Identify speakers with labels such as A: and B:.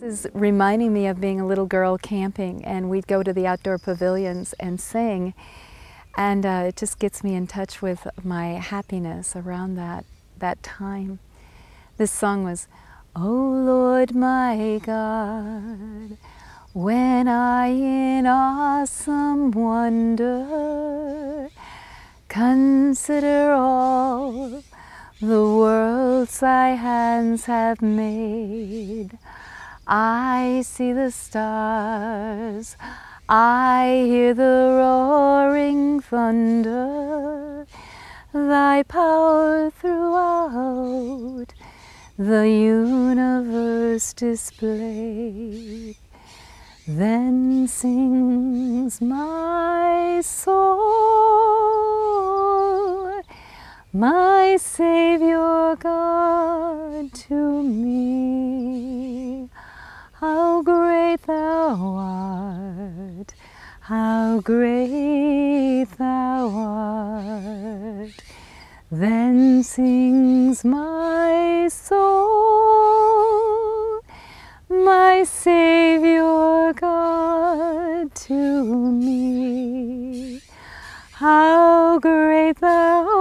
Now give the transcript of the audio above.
A: This is reminding me of being a little girl camping, and we'd go to the outdoor pavilions and sing, and it just gets me in touch with my happiness around that time. This song was, "Oh Lord my God, when I in awesome wonder consider all the worlds thy hands have made, I see the stars, I hear the roaring thunder, thy power throughout the universe displayed. Then sings my soul, my Savior God to me. How great thou art, how great thou art. Then sings my soul, my Savior God to me. How great thou